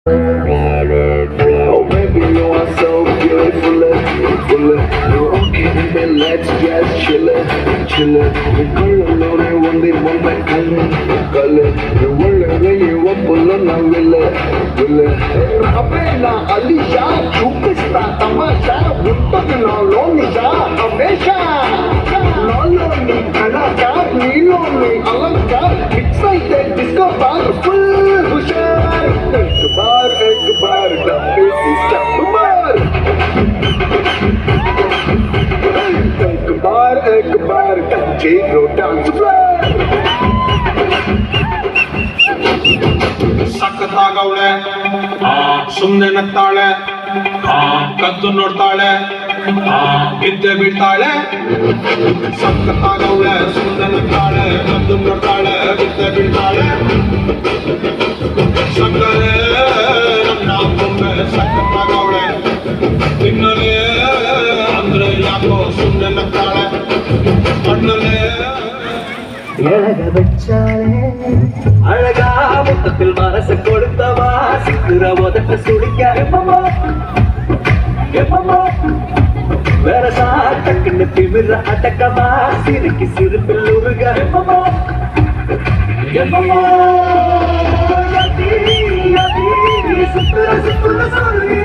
Oh baby, you are so beautiful, beautiful. You're okay with me, let's just chill it, chill it. You color loaded one day, one by color, color. You wonder you want pull on a will it. Rabela, Alisha, Chupista, Tamasha, Wuttana, Lonisha, Avesha. Lolo, me, Kanaka, Nilo, me, Alanka, excited, discover, full hushar. एक बार डब्बे से step मार एक बार कच्चे रो dance floor ಸಖತ್ತಾಗವಳೆ ಸುಮ್ನೆ ನಗ್ತಾಳೆ ಕದ್ದು ನೋಡ್ತಾಳೆ ಬಿದ್ದೆ ಬೀಳ್ತಾಳೆ ಸಖತ್ತಾಗವಳೆ ಸುಮ್ನೆ ನಗ್ತಾಳೆ ಕದ್ದು ನೋಡ್ತಾಳೆ ಬಿದ್ದೆ ಬೀಳ್ತಾಳೆ ಸಕ್ಕರೆ ನನ್ನ ಬೊಮ್ಮೆ ಸಖತ್ತಾಗವಳೆ ತಿನ್ನಲೇ ಅಂದ್ರೆ ಯಾಕೋ ಸುಮ್ನೆ ನಗ್ತಾಳೆ ಕಣ್ಣಲ್ಲೇ அழக வச்சாலே அழகா முத்தத்தில் மனசு கொடுத்தவா சிக்குற உதட்ட சுடிக்க எப்பமா வேற சாட்டக்குன்னு திமிர அடக்கமா சிரிக்கி சிரிப்பில் உருக எப்பமா சுத்துற சுத்துற சொல்லி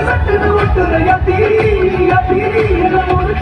சட்டுன்னு ஒட்டுற யாத்தி என்ன ஒரு